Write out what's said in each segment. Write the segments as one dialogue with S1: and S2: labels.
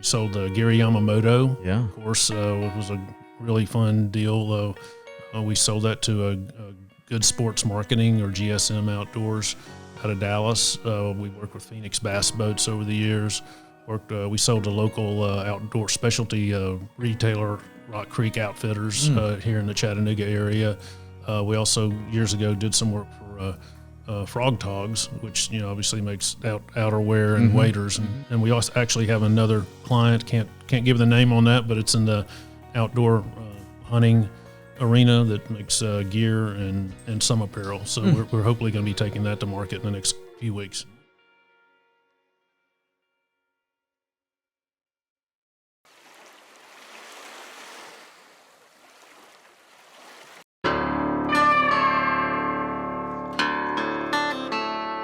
S1: sold Gary Yamamoto.
S2: Yeah.
S1: Of course, it was a really fun deal. We sold that to a Good Sports Marketing, or GSM Outdoors, out of Dallas. We worked with Phoenix Bass Boats over the years. We sold to local outdoor specialty retailer, Rock Creek Outfitters, here in the Chattanooga area. We also years ago did some work for Frog Toggs, which obviously makes outerwear and waders, and we also actually have another client. Can't give the name on that, but it's in the outdoor hunting arena that makes gear and some apparel. So we're hopefully going to be taking that to market in the next few weeks.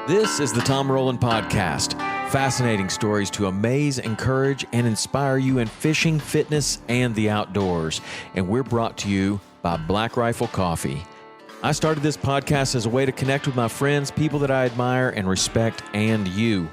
S2: This is the Tom Rowland Podcast. Fascinating stories to amaze, encourage, and inspire you in fishing, fitness, and the outdoors. And we're brought to you by Black Rifle Coffee. I started this podcast as a way to connect with my friends, people that I admire and respect, and you.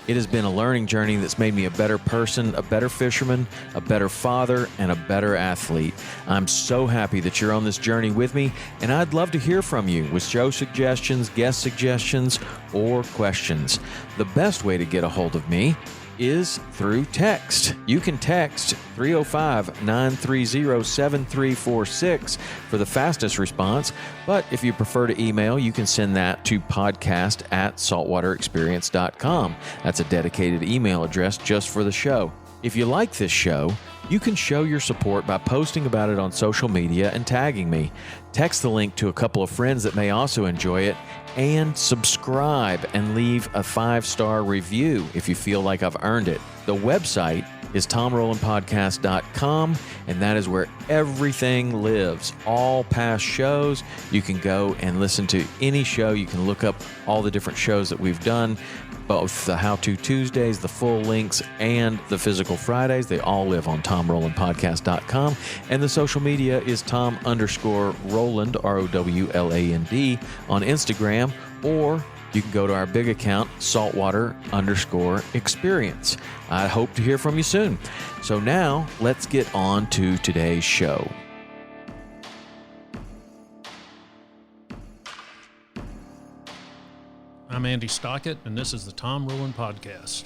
S2: It has been a learning journey that's made me a better person, a better fisherman, a better father, and a better athlete. I'm so happy that you're on this journey with me, and I'd love to hear from you with show suggestions, guest suggestions, or questions. The best way to get a hold of me is through text. You can text 305-930-7346 for the fastest response, but if you prefer to email, you can send that to podcast@saltwaterexperience.com. That's a dedicated email address just for the show. If you like this show, you can show your support by posting about it on social media and tagging me. Text the link to a couple of friends that may also enjoy it, and subscribe and leave a 5-star review if you feel like I've earned it. The website is tomrowlandpodcast.com, and that is where everything lives. All past shows, you can go and listen to any show. You can look up all the different shows that we've done, both the How To Tuesdays, the full links, and the physical Fridays. They all live on tomrowlandpodcast.com. And the social media is Tom_Rowland, ROWLAND, on Instagram, or you can go to our big account, Saltwater_Experience. I hope to hear from you soon. So now, let's get on to today's show.
S1: I'm Andy Stockett, and this is the Tom Rowland Podcast.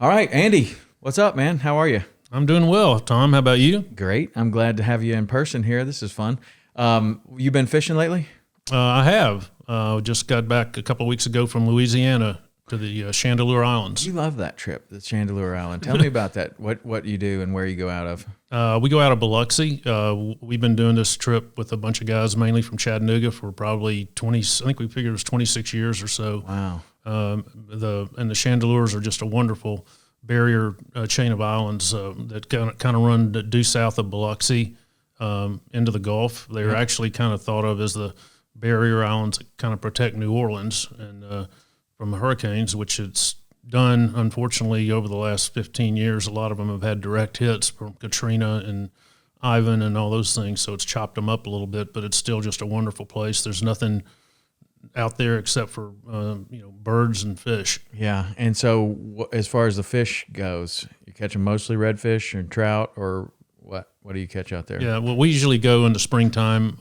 S2: All right, Andy, what's up, man? How are you?
S1: I'm doing well. Tom, how about you?
S2: Great. I'm glad to have you in person here. This is fun. You been fishing lately?
S1: I have. Just got back a couple of weeks ago from Louisiana to the Chandeleur Islands.
S2: You love that trip, the Chandeleur Island. Tell me about that. What you do and where you go out of?
S1: We go out of Biloxi. We've been doing this trip with a bunch of guys, mainly from Chattanooga, for probably 20. I think we figured it was 26 years or so.
S2: Wow.
S1: The Chandeleurs are just a wonderful barrier chain of islands that kind of run due south of Biloxi into the Gulf. They're actually kind of thought of as the barrier islands that kind of protect New Orleans and from hurricanes, which it's done, unfortunately, over the last 15 years. A lot of them have had direct hits from Katrina and Ivan and all those things, so it's chopped them up a little bit, but it's still just a wonderful place. There's nothing out there except for birds and fish.
S2: Yeah, and so as far as the fish goes, you catching mostly redfish and trout, or what? What do you catch out there?
S1: Yeah, well, we usually go in the springtime,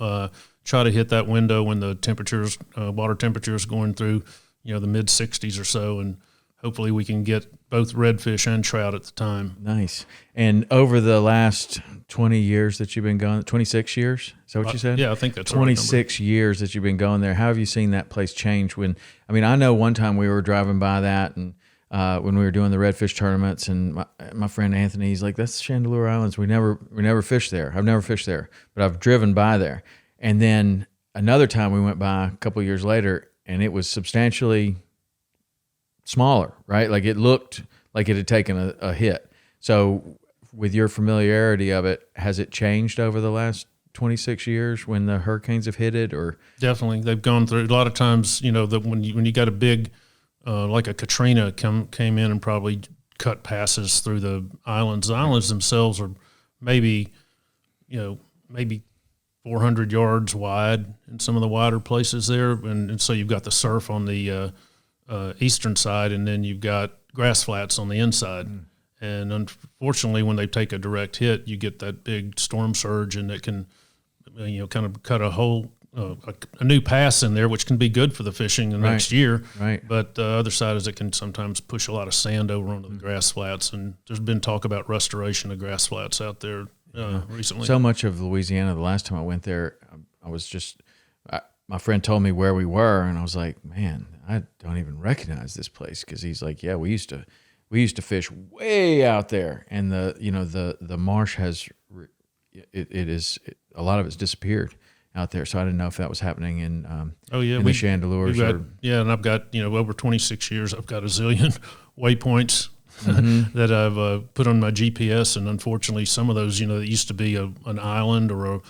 S1: try to hit that window when the temperatures, water temperatures going through, the mid 60s or so, and hopefully we can get both redfish and trout at the time.
S2: Nice. And over the last 20 years that you've been going, 26 years, is that what you said?
S1: Yeah, I think that's
S2: 26 years that you've been going there. How have you seen that place change? I know one time we were driving by that, and when we were doing the redfish tournaments, and my friend Anthony, he's like, "That's Chandeleur Islands. We never fished there. I've never fished there, but I've driven by there." And then another time we went by a couple of years later, and it was substantially smaller, right? Like it looked like it had taken a hit. So with your familiarity of it, has it changed over the last 26 years when the hurricanes have hit it? Or
S1: definitely, they've gone through a lot of times. That when you got a big like a Katrina came in and probably cut passes through the islands. The islands themselves are maybe 400 yards wide in some of the wider places there, and so you've got the surf on the eastern side, and then you've got grass flats on the inside. And unfortunately, when they take a direct hit, you get that big storm surge, and it can, kind of cut a hole, a new pass in there, which can be good for the fishing the next year.
S2: Right.
S1: But the other side is it can sometimes push a lot of sand over onto the grass flats. And there's been talk about restoration of grass flats out there recently.
S2: So much of Louisiana, the last time I went there, my friend told me where we were, and I was like, man, I don't even recognize this place, because he's like, yeah, we used to fish way out there, and the marsh has a lot of it's disappeared out there. So I didn't know if that was happening in the Chandeleurs.
S1: And I've got over 26 years. I've got a zillion waypoints that I've put on my GPS, and unfortunately, some of those that used to be an island or a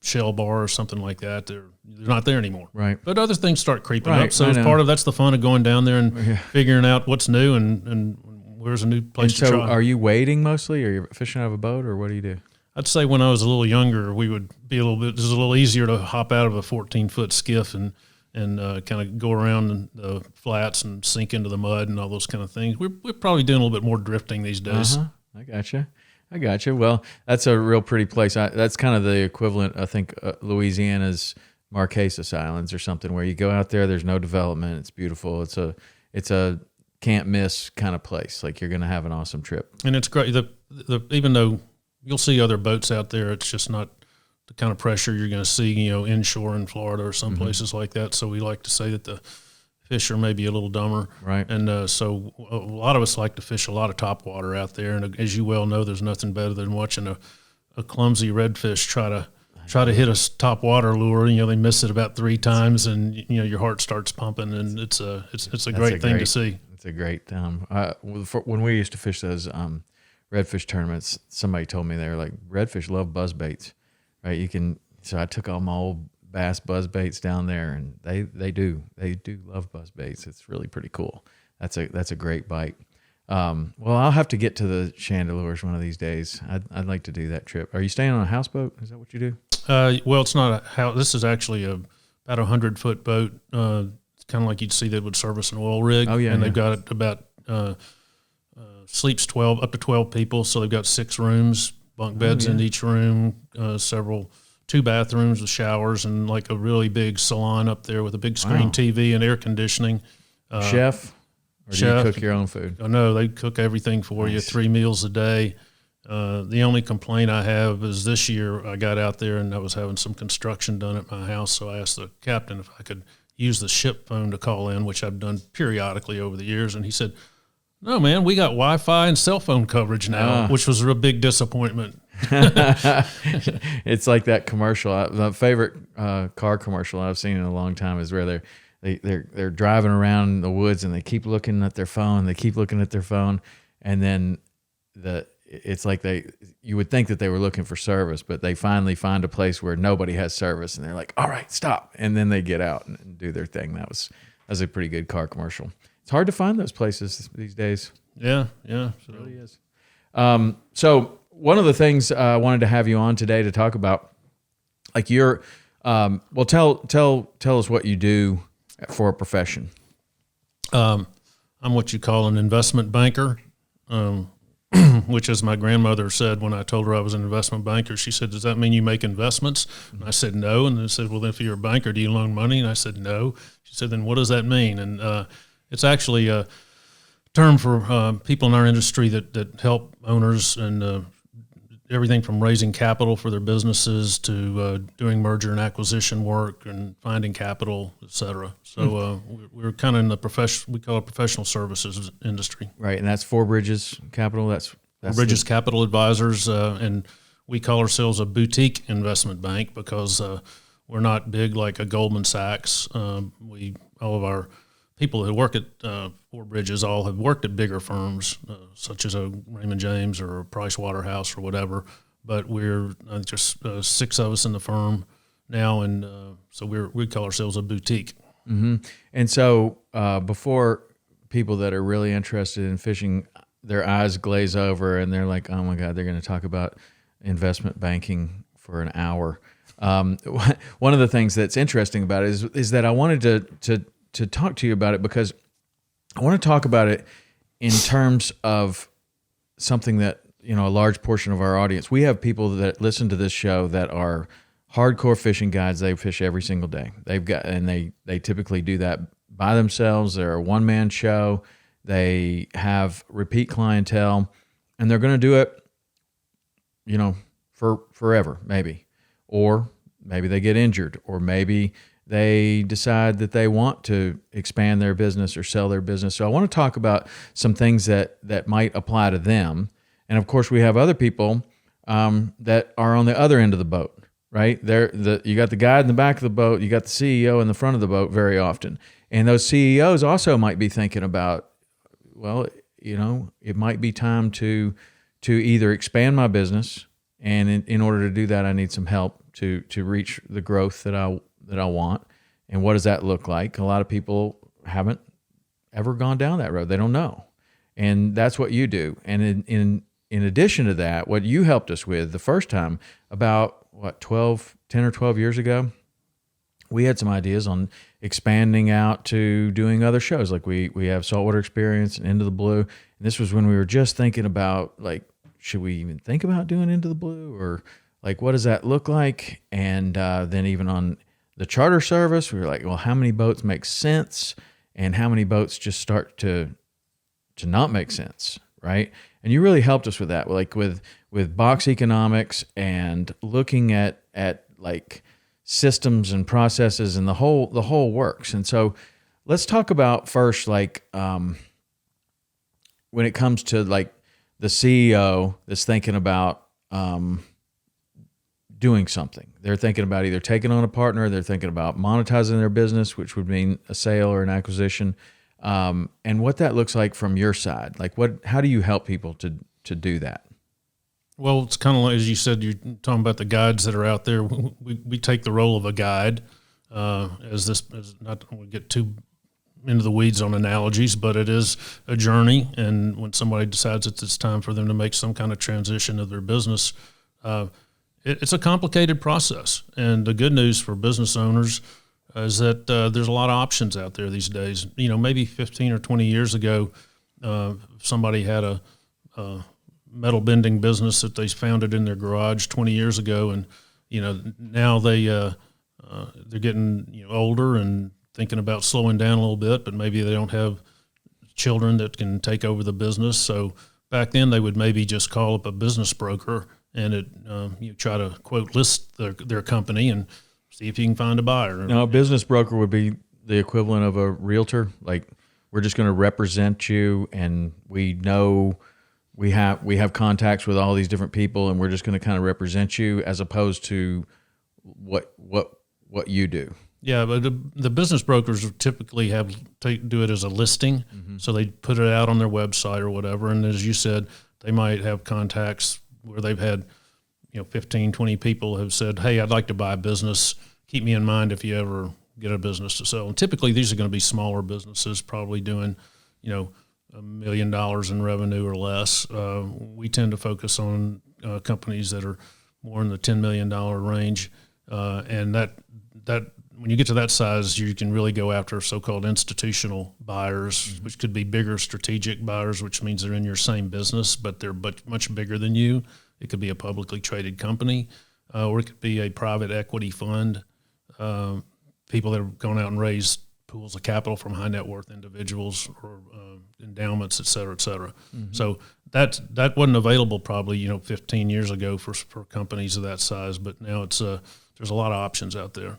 S1: shell bar or something like that, they're not there anymore.
S2: Right.
S1: But other things start creeping up. So that's the fun of going down there and figuring out what's new and where's a new place to try.
S2: So are you wading mostly, or you're fishing out of a boat, or what do you do?
S1: I'd say when I was a little younger, we would be it was a little easier to hop out of a 14-foot skiff and kind of go around the flats and sink into the mud and all those kind of things. We're probably doing a little bit more drifting these days.
S2: I gotcha. Well, that's a real pretty place. That's kind of the equivalent, I think, Louisiana's Marquesas Islands or something, where you go out there, there's no development, it's beautiful. It's a can't miss kind of place. Like, you're going to have an awesome trip.
S1: And it's great. Even though you'll see other boats out there, it's just not the kind of pressure you're going to see, inshore in Florida or some places like that. So we like to say that the fish are maybe a little dumber.
S2: Right.
S1: And so a lot of us like to fish a lot of topwater out there. And as you well know, there's nothing better than watching a clumsy redfish try to hit a topwater lure. They miss it about 3 times, and your heart starts pumping, and it's a great thing to see.
S2: It's a great when we used to fish those redfish tournaments, somebody told me they were like, redfish love buzz baits, right? So I took all my old bass buzz baits down there, and they do love buzz baits. It's really pretty cool. That's a great bite. Well, I'll have to get to the Chandeleurs one of these days. I'd like to do that trip. Are you staying on a houseboat? Is that what you do?
S1: Well, it's not a house. This is actually about 100-foot boat. It's kind of like you'd see that would service an oil rig.
S2: Oh yeah.
S1: And they've got about sleeps up to 12 people. So they've got 6 rooms, bunk beds in each room, 2 bathrooms with showers, and like a really big salon up there with a big screen TV and air conditioning.
S2: Chef? Or do you cook your own food?
S1: Oh, no, they cook everything for you, 3 meals a day. The only complaint I have is this year I got out there and I was having some construction done at my house, so I asked the captain if I could use the ship phone to call in, which I've done periodically over the years, and he said, no, man, we got Wi-Fi and cell phone coverage now, which was a real big disappointment.
S2: It's like that commercial. The favorite car commercial I've seen in a long time is where they're driving around the woods and they keep looking at their phone. And then it's like you would think that they were looking for service, but they finally find a place where nobody has service, and they're like, all right, stop. And then they get out and do their thing. That was a pretty good car commercial. It's hard to find those places these days.
S1: Yeah.
S2: It really is. So one of the things I wanted to have you on today to talk about, like tell us what you do for a profession.
S1: I'm what you call an investment banker, which, as my grandmother said when I told her I was an investment banker, she said, does that mean you make investments? And I said, no. And they said, well, then if you're a banker, do you loan money? And I said, no. She said, then what does that mean? And it's actually a term for people in our industry that help owners and everything from raising capital for their businesses to doing merger and acquisition work and finding capital, et cetera. So we're kind of in we call it professional services industry.
S2: Right, and that's Four Bridges Capital? That's
S1: Bridges Capital Advisors, and we call ourselves a boutique investment bank because we're not big like a Goldman Sachs. All of our people who work at Four Bridges all have worked at bigger firms, such as a Raymond James or a Price Waterhouse or whatever. But we're just 6 of us in the firm now, and so we call ourselves a boutique.
S2: Mm-hmm. And so before people that are really interested in fishing, their eyes glaze over and they're like, oh my God, they're going to talk about investment banking for an hour. One of the things that's interesting about it is that I wanted to talk to you about it because I want to talk about it in terms of something that, a large portion of our audience, we have people that listen to this show that are hardcore fishing guides. They fish every single day. They typically do that by themselves. They're a one-man show. They have repeat clientele, and they're going to do it, for forever, maybe. Or maybe they get injured, or maybe they decide that they want to expand their business or sell their business. So I want to talk about some things that might apply to them. And of course, we have other people that are on the other end of the boat, right? You got the guide in the back of the boat, you got the CEO in the front of the boat very often. And those CEOs also might be thinking about, well, it might be time to either expand my business, and in order to do that, I need some help to reach the growth that I want. And what does that look like? A lot of people haven't ever gone down that road. They don't know. And that's what you do. And in addition to that, what you helped us with the first time about 10 or 12 years ago, we had some ideas on expanding out to doing other shows. Like we have Saltwater Experience and Into the Blue. And this was when we were just thinking about, like, should we even think about doing Into the Blue, or like, what does that look like? And then even on the charter service, we were like, well, how many boats make sense, and how many boats just start to not make sense, right? And you really helped us with that, like with box economics and looking at like systems and processes and the whole works. And so let's talk about first, like when it comes to like the CEO that's thinking about doing something. They're thinking about either taking on a partner, they're thinking about monetizing their business, which would mean a sale or an acquisition, and what that looks like from your side. Like, how do you help people to do that?
S1: Well, it's kind of like, as you said, you're talking about the guides that are out there. We take the role of a guide, as not to get too into the weeds on analogies, but it is a journey. And when somebody decides it's time for them to make some kind of transition of their business, it's a complicated process. And the good news for business owners is that there's a lot of options out there these days. Maybe 15 or 20 years ago, somebody had a metal bending business that they founded in their garage 20 years ago, and now they're getting older and thinking about slowing down a little bit, but maybe they don't have children that can take over the business. So back then they would maybe just call up a business broker and you try to quote list their company and see if you can find a buyer.
S2: Now, a business broker would be the equivalent of a realtor. Like, we're just going to represent you, and we know we have contacts with all these different people, and we're just going to kind of represent you, as opposed to what you do.
S1: Yeah, but the business brokers typically do it as a listing, so they put it out on their website or whatever. And as you said, they might have contacts where they've had 15, 20 people have said, hey, I'd like to buy a business. Keep me in mind if you ever get a business to sell. And typically these are going to be smaller businesses, probably doing, $1 million in revenue or less. We tend to focus on companies that are more in the $10 million range. And that when you get to that size, you can really go after so-called institutional buyers, which could be bigger strategic buyers, which means they're in your same business, but they're much bigger than you. It could be a publicly traded company, or it could be a private equity fund, people that have gone out and raised pools of capital from high net worth individuals or endowments, et cetera, et cetera. Mm-hmm. So that wasn't available probably 15 years ago for companies of that size, but now it's there's a lot of options out there.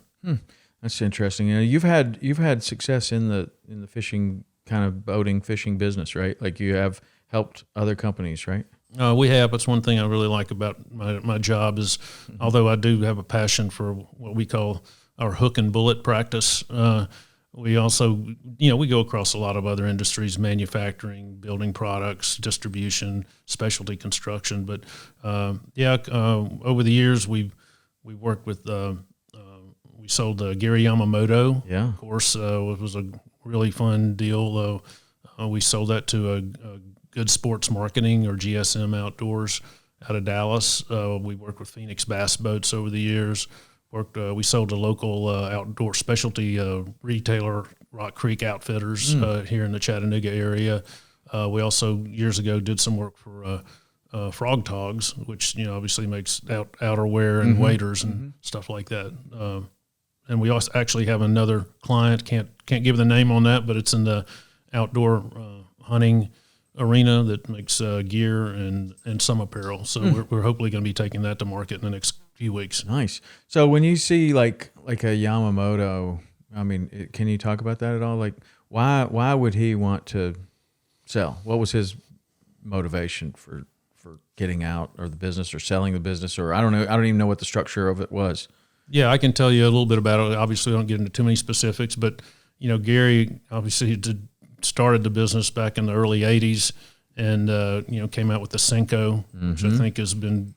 S2: That's interesting. You've had success in the fishing kind of boating fishing business, right? Like, you have helped other companies, right?
S1: We have. That's one thing I really like about my job is, although I do have a passion for what we call our hook and bullet practice, we also, we go across a lot of other industries: manufacturing, building products, distribution, specialty construction. But over the years we worked with. We sold Gary Yamamoto. Yeah. Of course, it was a really fun deal. We sold that to a Good Sports Marketing, or GSM Outdoors, out of Dallas. We worked with Phoenix Bass Boats over the years. We sold to local outdoor specialty retailer, Rock Creek Outfitters, here in the Chattanooga area. We also years ago did some work for Frog Toggs, which obviously makes outerwear and waders and stuff like that. And we also actually have another client. Can't give the name on that, but it's in the outdoor hunting arena that makes gear and some apparel. So we're hopefully going to be taking that to market in the next few weeks.
S2: Nice. So when you see like a Yamamoto, I mean, can you talk about that at all? Like, why would he want to sell? What was his motivation for getting out or the business or selling the business? Or I don't know. I don't even know what the structure of it was.
S1: Yeah, I can tell you a little bit about it. Obviously, I don't get into too many specifics, but Gary obviously started the business back in the early '80s, and came out with the Senko, which I think has been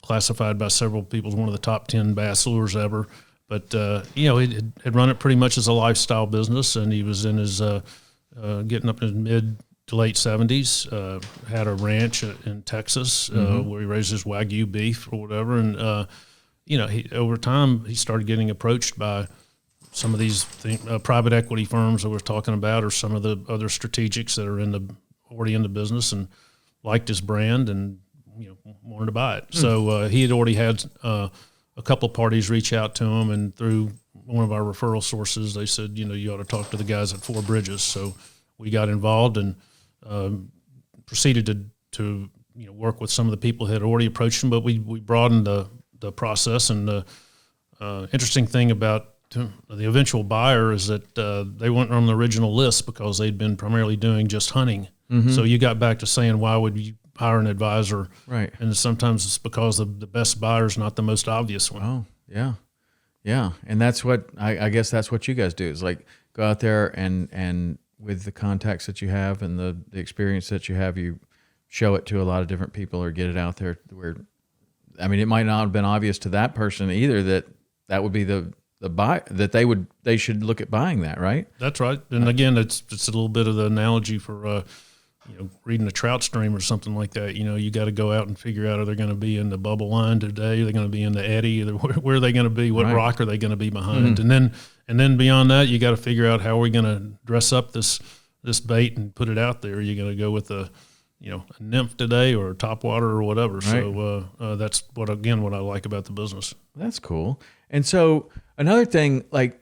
S1: classified by several people as one of the top 10 bass lures ever. But he had run it pretty much as a lifestyle business, and he was in his getting up in his mid to late 70s. Had a ranch in Texas where he raised his Wagyu beef or whatever, and over time he started getting approached by some of these private equity firms that we're talking about, or some of the other strategics that are already in the business and liked his brand and wanted to buy it. So he had already had a couple of parties reach out to him, and through one of our referral sources, they said, you ought to talk to the guys at Four Bridges. So we got involved and proceeded to work with some of the people who had already approached him, but we broadened the process. And the interesting thing about the eventual buyer is that they weren't on the original list because they'd been primarily doing just hunting. So you got back to saying, why would you hire an advisor? Right. And sometimes it's because the best buyer is not the most obvious one.
S2: Oh, yeah. Yeah. And that's what, I guess that's what you guys do, is like go out there and with the contacts that you have and the experience that you have, you show it to a lot of different people or get it out there where, I mean, it might not have been obvious to that person either that would be the buy that they should look at buying that, right?
S1: That's right. And again, it's a little bit of the analogy for reading a trout stream or something like that. You got to go out and figure out, are they going to be in the bubble line today? Are they going to be in the eddy? Where are they going to be? What rock are they going to be behind? And then beyond that, you got to figure out, how are we going to dress up this bait and put it out there? Are you going to go with a nymph today or topwater or whatever? Right. So that's what I like about the business.
S2: That's cool. And so another thing, like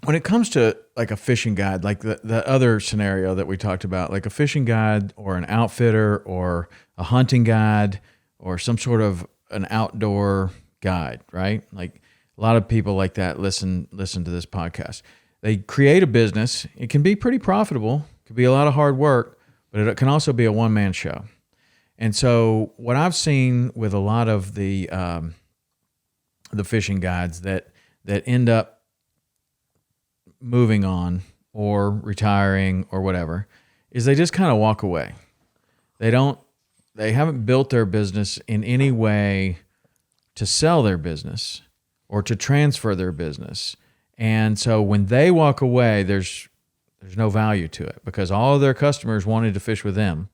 S2: when it comes to like a fishing guide, like the other scenario that we talked about, like a fishing guide or an outfitter or a hunting guide or some sort of an outdoor guide, right? Like a lot of people like that listen to this podcast. They create a business. It can be pretty profitable. It could be a lot of hard work, but it can also be a one-man show. And so what I've seen with a lot of the fishing guides that end up moving on or retiring or whatever is they just kind of walk away. They haven't built their business in any way to sell their business or to transfer their business. And so when they walk away, there's no value to it because all of their customers wanted to fish with them.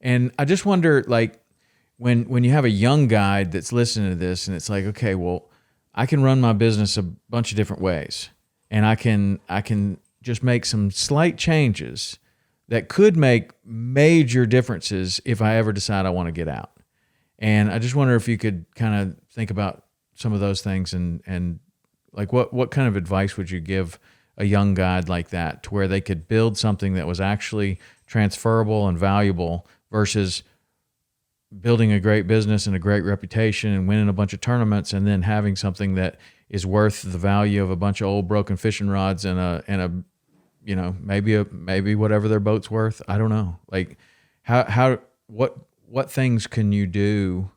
S2: And I just wonder, like, when you have a young guide that's listening to this and it's like, okay, well, I can run my business a bunch of different ways, and I can just make some slight changes that could make major differences if I ever decide I want to get out. And I just wonder if you could kind of think about some of those things and like what kind of advice would you give a young guide like that to where they could build something that was actually transferable and valuable versus building a great business and a great reputation and winning a bunch of tournaments and then having something that is worth the value of a bunch of old broken fishing rods and a maybe whatever their boat's worth. I don't know. Like what things can you do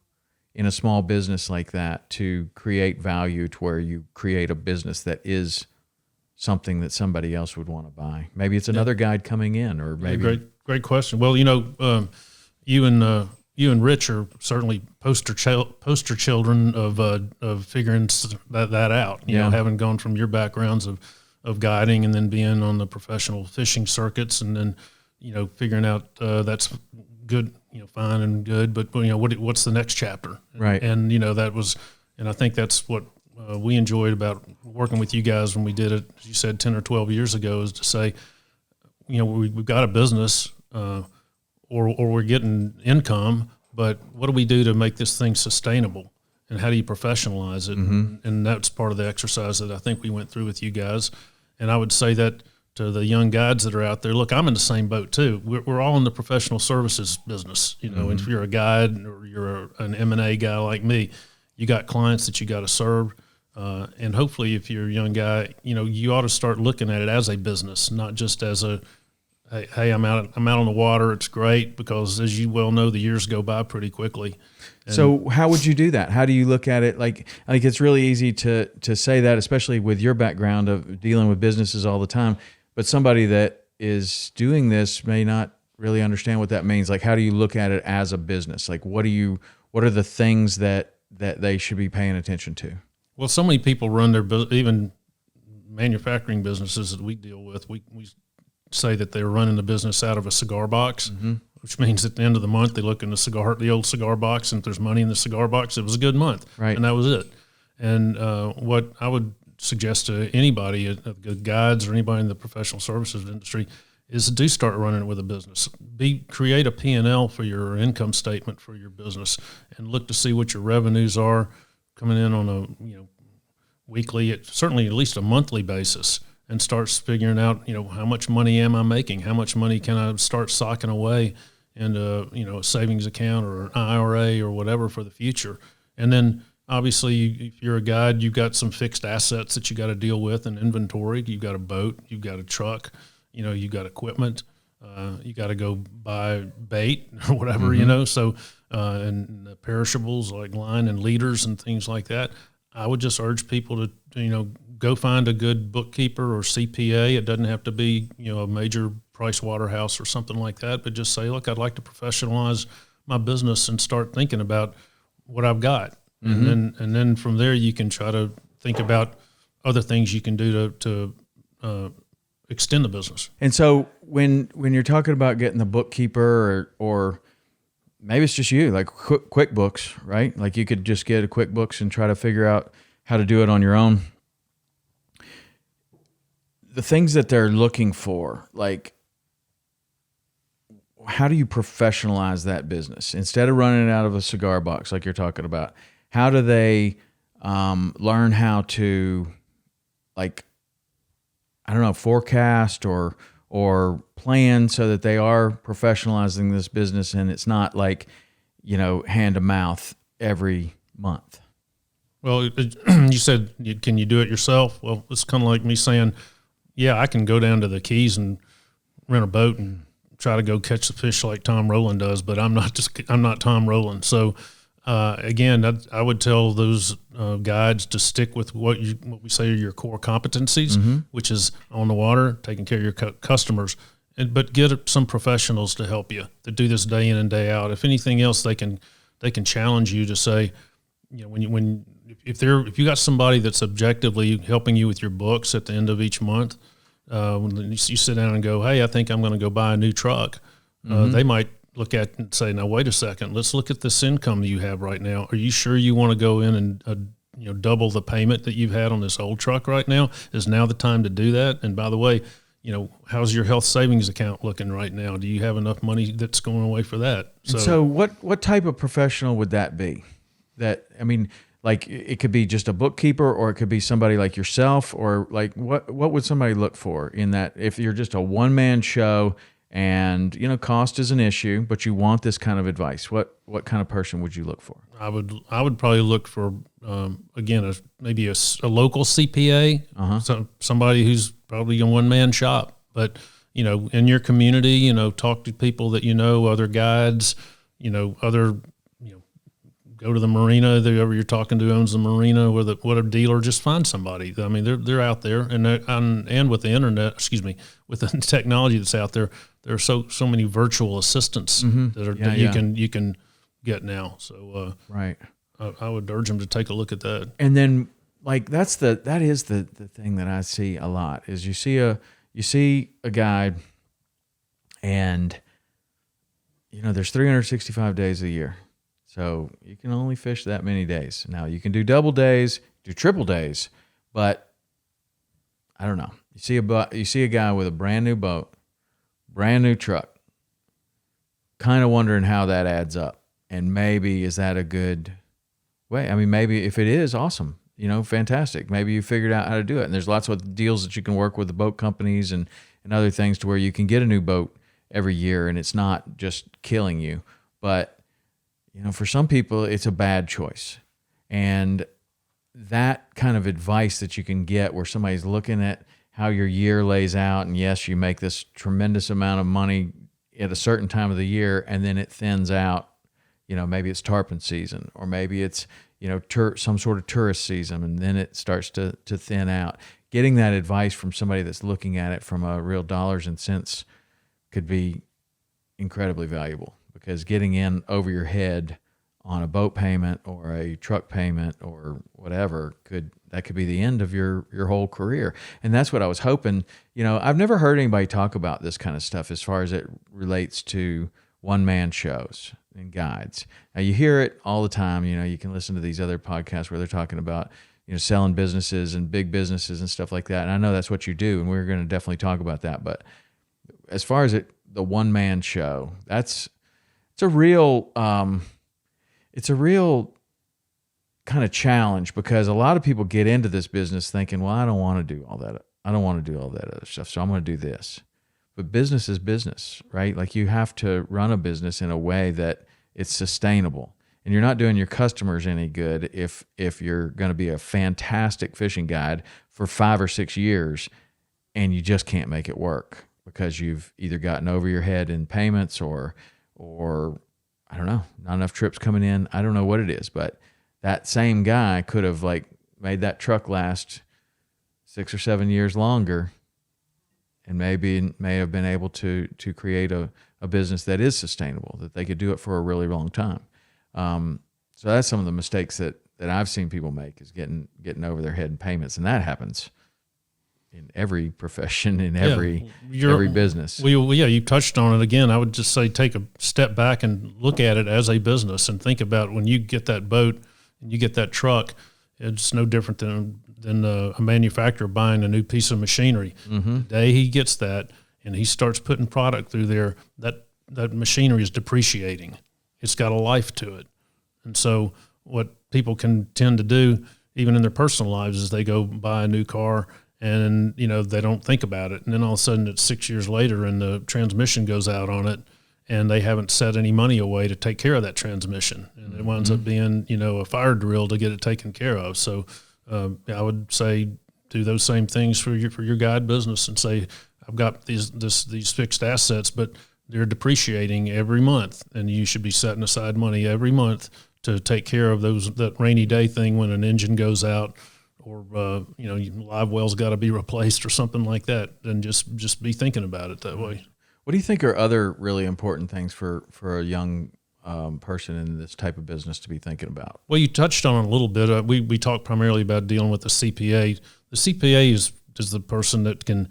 S2: in a small business like that to create value to where you create a business that is something that somebody else would want to buy? Maybe it's another guide coming in, or maybe
S1: great question. Well, you and Rich are certainly poster children of figuring that out. You know, having gone from your backgrounds of guiding and then being on the professional fishing circuits, and then figuring out that's good, fine and good, but what's the next chapter?
S2: Right.
S1: And that was And I think that's what we enjoyed about working with you guys when we did it, as you said, 10 or 12 years ago, is to say, we've got a business or we're getting income, but what do we do to make this thing sustainable? And how do you professionalize it? And that's part of the exercise that I think we went through with you guys. And I would say that to the young guides that are out there, look, I'm in the same boat too. We're all in the professional services business. And if you're a guide or you're an M&A guy like me, you got clients that you got to serve. And hopefully if you're a young guy, you ought to start looking at it as a business, not just as hey, I'm out on the water. It's great, because as you well know, the years go by pretty quickly. And
S2: so how would you do that? How do you look at it? Like it's really easy to say that, especially with your background of dealing with businesses all the time. But somebody that is doing this may not really understand what that means. Like, how do you look at it as a business? Like, what are the things that they should be paying attention to?
S1: Well, so many people run their even manufacturing businesses that we deal with. We say that they're running the business out of a cigar box, which means at the end of the month they look in the old cigar box, and if there's money in the cigar box, it was a good month,
S2: right? And
S1: that was it. And what I would suggest to anybody, guides or anybody in the professional services industry, is to start running it with a business. Create a P&L for your income statement for your business, and look to see what your revenues are coming in on a weekly, certainly at least a monthly basis, and starts figuring out how much money am I making, how much money can I start socking away into a savings account or an IRA or whatever for the future. And then obviously, if you're a guide, you've got some fixed assets that you got to deal with and inventory. You've got a boat, you've got a truck, you've got equipment, you got to go buy bait or whatever, So, and perishables like line and leaders and things like that. I would just urge people to, go find a good bookkeeper or CPA. It doesn't have to be, a major Price Waterhouse or something like that, but just say, look, I'd like to professionalize my business and start thinking about what I've got. And then from there you can try to think about other things you can do to extend the business.
S2: And so when you're talking about getting the bookkeeper or maybe it's just you, like QuickBooks, right? Like you could just get a QuickBooks and try to figure out how to do it on your own. The things that they're looking for, like, how do you professionalize that business instead of running it out of a cigar box like you're talking about? How do they learn how to, like, I don't know, forecast or plan so that they are professionalizing this business and it's not like, hand to mouth every month?
S1: Well, you said, can you do it yourself? Well, it's kind of like me saying, yeah, I can go down to the Keys and rent a boat and try to go catch the fish like Tom Rowland does, but I'm not Tom Rowland. So, again, I would tell those guides to stick with what we say are your core competencies, which is on the water, taking care of your customers, but get some professionals to help you that do this day in and day out. If anything else, they can challenge you to say, if you got somebody that's objectively helping you with your books at the end of each month, when you sit down and go, hey, I think I'm going to go buy a new truck, they might look at and say, now, wait a second, let's look at this income that you have right now. Are you sure you want to go in and double the payment that you've had on this old truck right now? Is now the time to do that? And by the way, how's your health savings account looking right now? Do you have enough money that's going away for that?
S2: So what type of professional would that be? Like it could be just a bookkeeper, or it could be somebody like yourself, or like what would somebody look for in that? If you're just a one-man show and cost is an issue, but you want this kind of advice, what kind of person would you look for?
S1: I would probably look for again maybe a local CPA, somebody who's probably a one-man shop, but in your community, talk to people that other guides, other. Go to the marina. Whoever you're talking to owns the marina. What a dealer. Just find somebody. I mean, they're out there, and with the internet, with the technology that's out there, there are so many virtual assistants that you can get now. So
S2: right,
S1: I would urge them to take a look at that.
S2: And then like that is the thing that I see a lot is you see a guide, and there's 365 days a year. So you can only fish that many days. Now you can do double days, do triple days, but I don't know. You see a guy with a brand new boat, brand new truck, kind of wondering how that adds up. And maybe is that a good way? I mean, maybe if it is, awesome. Fantastic. Maybe you figured out how to do it. And there's lots of deals that you can work with the boat companies and other things to where you can get a new boat every year and it's not just killing you. But for some people, it's a bad choice. And that kind of advice that you can get where somebody's looking at how your year lays out, and yes, you make this tremendous amount of money at a certain time of the year, and then it thins out. Maybe it's tarpon season, or maybe it's, some sort of tourist season, and then it starts to thin out. Getting that advice from somebody that's looking at it from a real dollars and cents could be incredibly valuable. Because getting in over your head on a boat payment or a truck payment or whatever could be the end of your whole career. And that's what I was hoping. I've never heard anybody talk about this kind of stuff as far as it relates to one-man shows and guides. Now you hear it all the time. You can listen to these other podcasts where they're talking about selling businesses and big businesses and stuff like that. And I know that's what you do, and we're going to definitely talk about that. But as far as the one-man show, it's a real kind of challenge, because a lot of people get into this business thinking, well, I don't want to do all that. I don't want to do all that other stuff, so I'm going to do this. But business is business, right? Like, you have to run a business in a way that it's sustainable. And you're not doing your customers any good if you're going to be a fantastic fishing guide for 5 or 6 years and you just can't make it work because you've either gotten over your head in payments or I don't know, not enough trips coming in. I don't know what it is, but that same guy could have made that truck last 6 or 7 years longer, and may have been able to create a business that is sustainable, that they could do it for a really long time. So that's some of the mistakes that I've seen people make, is getting over their head in payments, and that happens in every profession, in every business.
S1: Well, you touched on it again. I would just say take a step back and look at it as a business, and think about when you get that boat and you get that truck, it's no different than a manufacturer buying a new piece of machinery. Mm-hmm. The day he gets that and he starts putting product through there, that machinery is depreciating. It's got a life to it. And so what people can tend to do, even in their personal lives, is they go buy a new car and, they don't think about it. And then all of a sudden it's 6 years later and the transmission goes out on it, and they haven't set any money away to take care of that transmission. And it winds up being, a fire drill to get it taken care of. So I would say do those same things for your guide business, and say, I've got these fixed assets, but they're depreciating every month, and you should be setting aside money every month to take care of that rainy day thing when an engine goes out, or live well's got to be replaced or something like that. And just be thinking about it that way.
S2: What do you think are other really important things for a young person in this type of business to be thinking about?
S1: Well, you touched on it a little bit. We talked primarily about dealing with the CPA. The CPA is the person that can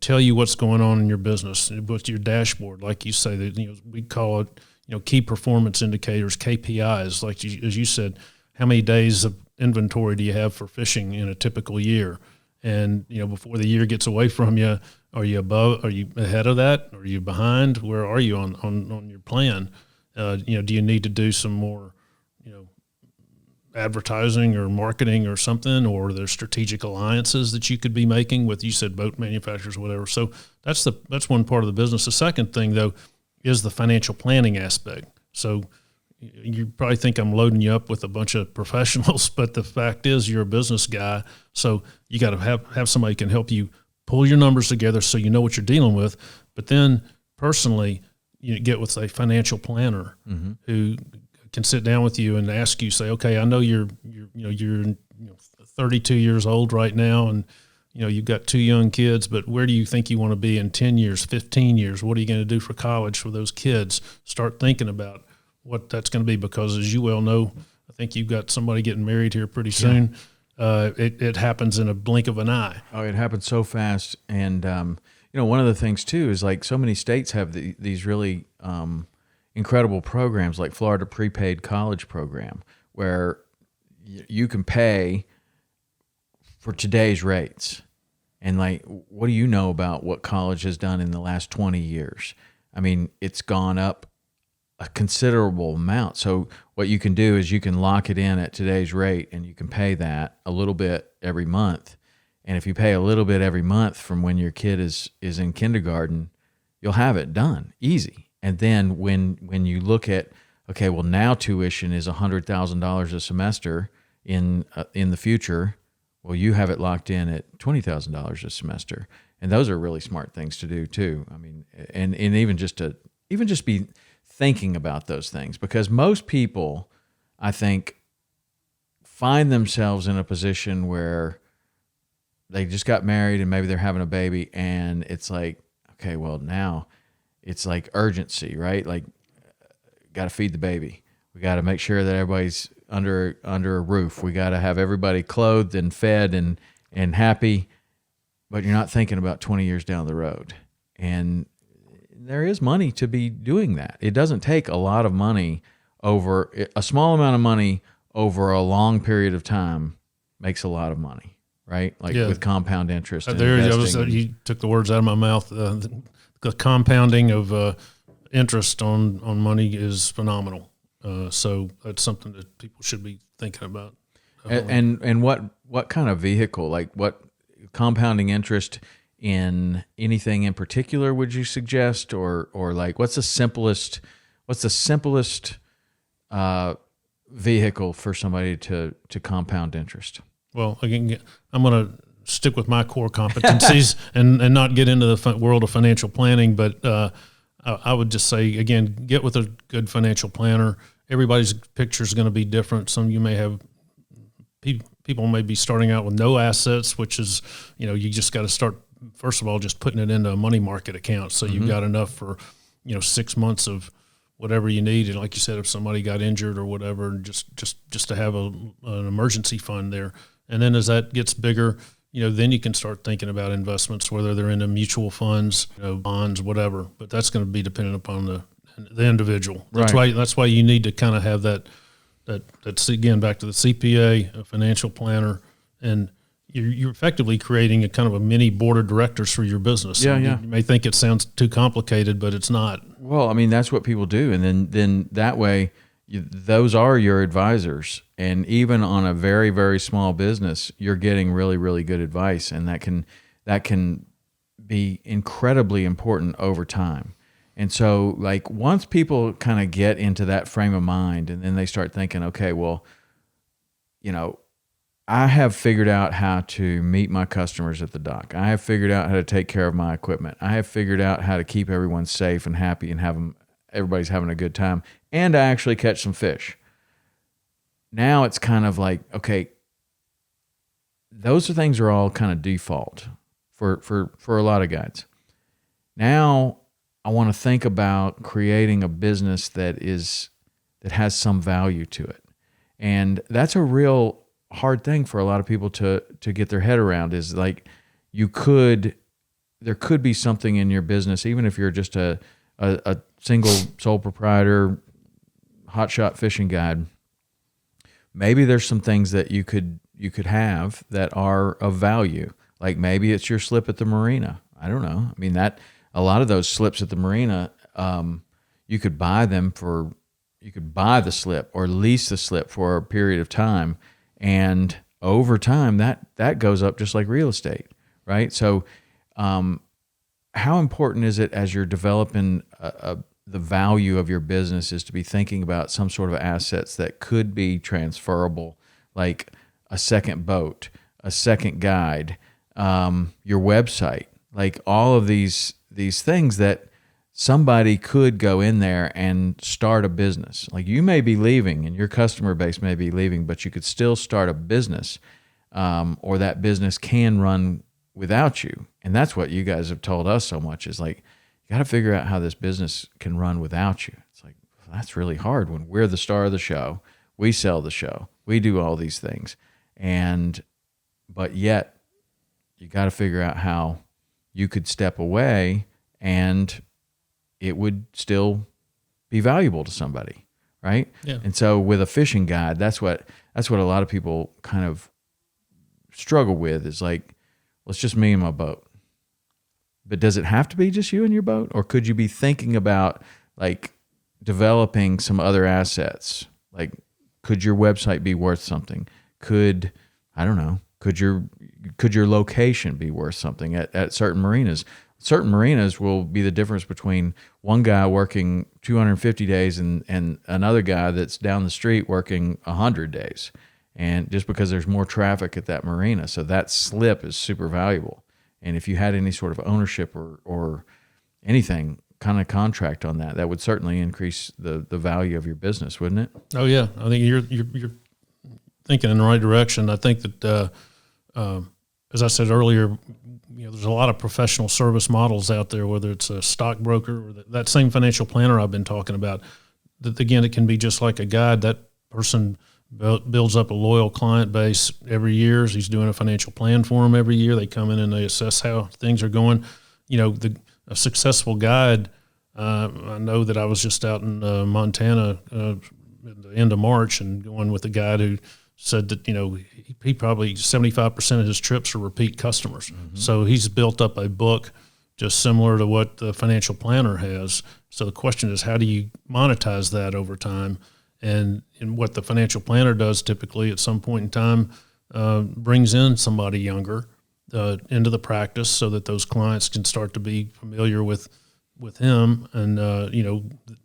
S1: tell you what's going on in your business with your dashboard, like you say. That we call it key performance indicators, KPIs. Like as you said, how many days of inventory do you have for fishing in a typical year? And before the year gets away from you, are you above? Are you ahead of that? Are you behind? Where are you on your plan? Do you need to do some more, advertising or marketing or something, or there's strategic alliances that you could be making with, you said, boat manufacturers, whatever. So that's one part of the business. The second thing, though, is the financial planning aspect. So you probably think I'm loading you up with a bunch of professionals, but the fact is you're a business guy. So you got to have somebody who can help you pull your numbers together so you know what you're dealing with. But then personally, you get with a financial planner who can sit down with you and ask you, say, okay, I know you're 32 years old right now, and you've got 2 young kids, but where do you think you want to be in 10 years, 15 years? What are you going to do for college for those kids? Start thinking about what that's going to be, because as you well know, I think you've got somebody getting married here pretty soon. It happens in a blink of an eye.
S2: Oh, it happens so fast. And, one of the things too is, like, so many states have these really incredible programs like Florida Prepaid College Program, where you can pay for today's rates. And like, what do you know about what college has done in the last 20 years? I mean, it's gone up a considerable amount. So what you can do is you can lock it in at today's rate, and you can pay that a little bit every month. And if you pay a little bit every month from when your kid is in kindergarten, you'll have it done easy. And then when you look at, okay, well, now tuition is $100,000 a semester in the future. Well, you have it locked in at $20,000 a semester, and those are really smart things to do too. I mean, and even just be thinking about those things, because most people, I think, find themselves in a position where they just got married and maybe they're having a baby, and it's like, okay, well, now it's like urgency, right? Like, got to feed the baby. We got to make sure that everybody's under a roof. We got to have everybody clothed and fed and happy, but you're not thinking about 20 years down the road. And there is money to be doing that. It doesn't take a lot of money over a small amount of money over a long period of time makes a lot of money, right? Like with compound interest.
S1: You took the words out of my mouth. The compounding of interest on money is phenomenal. So that's something that people should be thinking about.
S2: And what kind of vehicle, like what compounding interest in anything in particular would you suggest, or like what's the simplest vehicle for somebody to compound interest?
S1: Well, again, I'm going to stick with my core competencies and not get into the world of financial planning, but I would just say, again, get with a good financial planner. Everybody's picture is going to be different. Some you may have people may be starting out with no assets, which is, you just got to start, first of all, just putting it into a money market account. So you've got enough for, 6 months of whatever you need. And like you said, if somebody got injured or whatever, just to have an emergency fund there. And then as that gets bigger, then you can start thinking about investments, whether they're into mutual funds, bonds, whatever. But that's going to be dependent upon the individual. That's why you need to kind of have that's again back to the CPA, a financial planner, and you're effectively creating a kind of a mini board of directors for your business.
S2: Yeah.
S1: You may think it sounds too complicated, but it's not.
S2: Well, I mean, that's what people do, and then that way, those are your advisors. And even on a very, very small business, you're getting really, really good advice, and that can be incredibly important over time. And so, like, once people kind of get into that frame of mind, and then they start thinking, okay, well, I have figured out how to meet my customers at the dock. I have figured out how to take care of my equipment. I have figured out how to keep everyone safe and happy and everybody's having a good time. And I actually catch some fish. Now it's kind of like, okay, those things are all kind of default for a lot of guides. Now I want to think about creating a business that has some value to it. And that's a real hard thing for a lot of people to get their head around, is like there could be something in your business, even if you're just a single sole proprietor, hotshot fishing guide. Maybe there's some things that you could have that are of value. Like maybe it's your slip at the marina. I don't know. I mean, a lot of those slips at the marina, you could buy the slip or lease the slip for a period of time. And over time, that goes up just like real estate, right? So how important is it as you're developing the value of your business is to be thinking about some sort of assets that could be transferable, like a second boat, a second guide, your website, like all of these things that somebody could go in there and start a business. Like you may be leaving and your customer base may be leaving, but you could still start a business, or that business can run without you. And that's what you guys have told us so much, is like, you got to figure out how this business can run without you. It's like, that's really hard when we're the star of the show. We sell the show. We do all these things. But yet you got to figure out how you could step away and it would still be valuable to somebody, right?
S1: Yeah.
S2: And so with a fishing guide, that's what a lot of people kind of struggle with, is like, well, it's just me and my boat. But does it have to be just you and your boat? Or could you be thinking about like developing some other assets? Like, could your website be worth something? Could your location be worth something at certain marinas? Certain marinas will be the difference between one guy working 250 days and another guy that's down the street working 100 days. And just because there's more traffic at that marina. So that slip is super valuable. And if you had any sort of ownership or anything kind of contract on that, that would certainly increase the value of your business, wouldn't it?
S1: Oh yeah, I think you're thinking in the right direction. I think that as I said earlier, there's a lot of professional service models out there, whether it's a stockbroker or that same financial planner I've been talking about. That again, it can be just like a guide. That person builds up a loyal client base every year. He's doing a financial plan for them every year. They come in and they assess how things are going. A successful guide. I know that I was just out in Montana at the end of March and going with a guide who said that, he probably 75% of his trips are repeat customers. Mm-hmm. So he's built up a book just similar to what the financial planner has. So the question is, how do you monetize that over time? And what the financial planner does typically at some point in time brings in somebody younger into the practice so that those clients can start to be familiar with him, and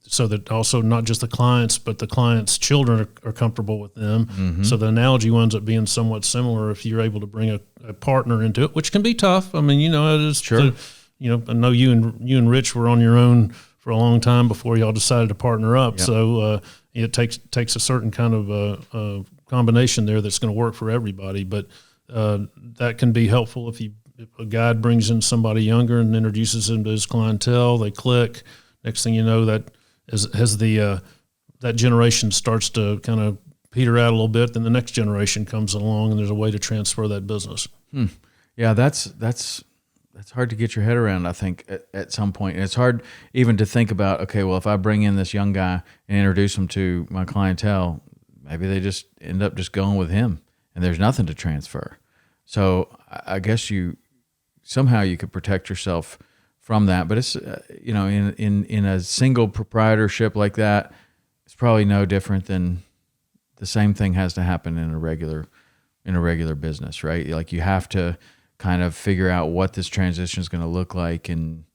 S1: so that also not just the clients but the clients' children are comfortable with them. Mm-hmm. So the analogy winds up being somewhat similar if you're able to bring a partner into it, which can be tough. I mean, it is. Sure. I know you and Rich were on your own for a long time before y'all decided to partner up. Yep. So it takes a certain kind of combination there that's going to work for everybody. But that can be helpful if a guide brings in somebody younger and introduces him to his clientele. They click. Next thing you know, that generation starts to kind of peter out a little bit. Then the next generation comes along, and there's a way to transfer that business.
S2: Yeah, that's hard to get your head around, I think, at some point. And it's hard even to think about, okay, well, if I bring in this young guy and introduce him to my clientele, maybe they just end up just going with him, and there's nothing to transfer. So I guess somehow you could protect yourself from that. But it's, in a single proprietorship like that, it's probably no different than the same thing has to happen in a regular business, right? Like, you have to kind of figure out what this transition is going to look like and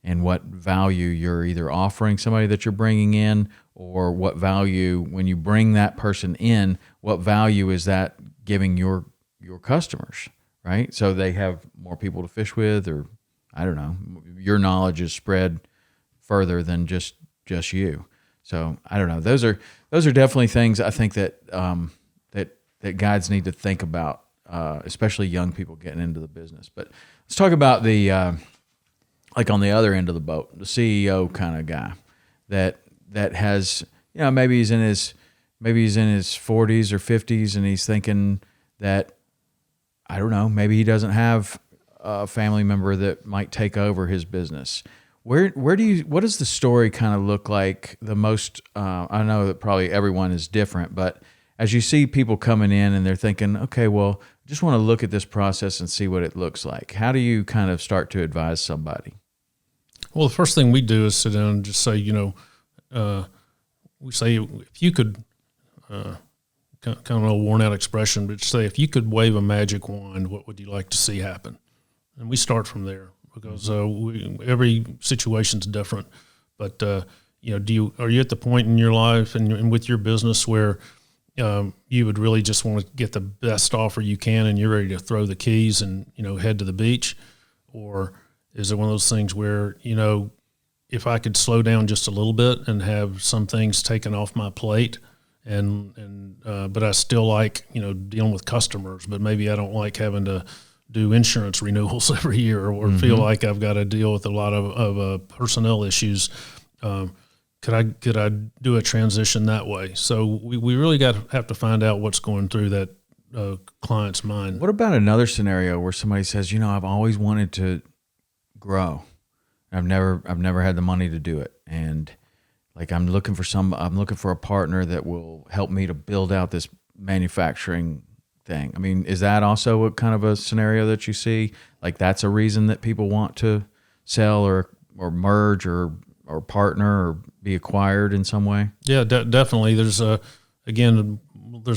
S2: what value you're either offering somebody that you're bringing in, or what value, when you bring that person in, what value is that giving your customers, right? So they have more people to fish with, or I don't know, your knowledge is spread further than just you. So I don't know. Those are definitely things I think that that guides need to think about, especially young people getting into the business. But let's talk about the like on the other end of the boat, the CEO kind of guy that has, maybe he's in his 40s or 50s, and he's thinking that, I don't know, maybe he doesn't have a family member that might take over his business. What does the story kind of look like the most? I know that probably everyone is different, but as you see people coming in and they're thinking, okay, well, I just want to look at this process and see what it looks like. How do you kind of start to advise somebody?
S1: Well, the first thing we do is sit down and just say, we say, if you could, kind of a worn out expression, but say, if you could wave a magic wand, what would you like to see happen? And we start from there, because every situation's different. But are you at the point in your life and with your business where you would really just want to get the best offer you can, and you're ready to throw the keys and head to the beach? Or is it one of those things where if I could slow down just a little bit and have some things taken off my plate, but I still like dealing with customers, but maybe I don't like having to do insurance renewals every year, or feel like I've got to deal with a lot of personnel issues. Could I do a transition that way? So we really have to find out what's going through that client's mind.
S2: What about another scenario where somebody says, I've always wanted to grow. I've never had the money to do it, and like I'm looking for a partner that will help me to build out this manufacturing thing. I mean, is that also a kind of a scenario that you see? Like that's a reason that people want to sell or merge or partner or be acquired in some way?
S1: Yeah, definitely. There's a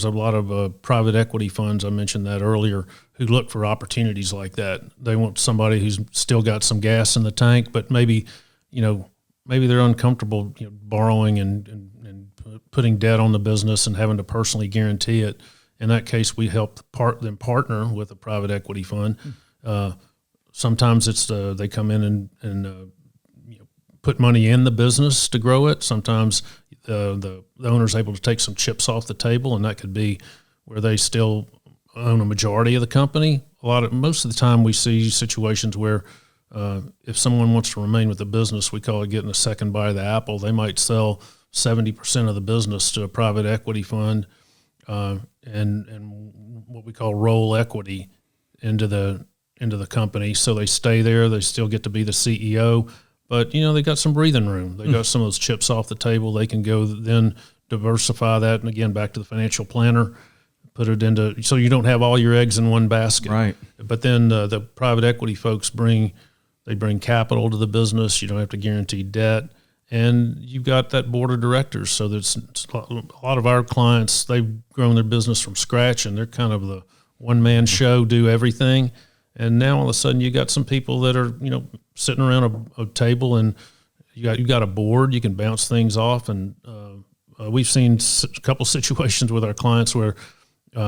S1: lot of private equity funds. I mentioned that earlier, who look for opportunities like that. They want somebody who's still got some gas in the tank, but maybe they're uncomfortable borrowing and putting debt on the business and having to personally guarantee it. In that case, we help them partner with a private equity fund. Sometimes it's they come in and put money in the business to grow it. Sometimes the owner's able to take some chips off the table, and that could be where they still own a majority of the company. Most of the time we see situations where if someone wants to remain with the business, we call it getting a second bite of the apple. They might sell 70% of the business to a private equity fund and what we call roll equity into the company. So they stay there. They still get to be the CEO, but they got some breathing room. They got some of those chips off the table. They can go then diversify that. And again, back to the financial planner, put it into, so you don't have all your eggs in one basket.
S2: Right.
S1: But then the private equity folks bring capital to the business. You don't have to guarantee debt. And you've got that board of directors. So there's a lot of our clients, they've grown their business from scratch, and they're kind of the one-man show, do everything. And now all of a sudden you got some people that are, sitting around a table, and you got a board, you can bounce things off. And we've seen a couple situations with our clients where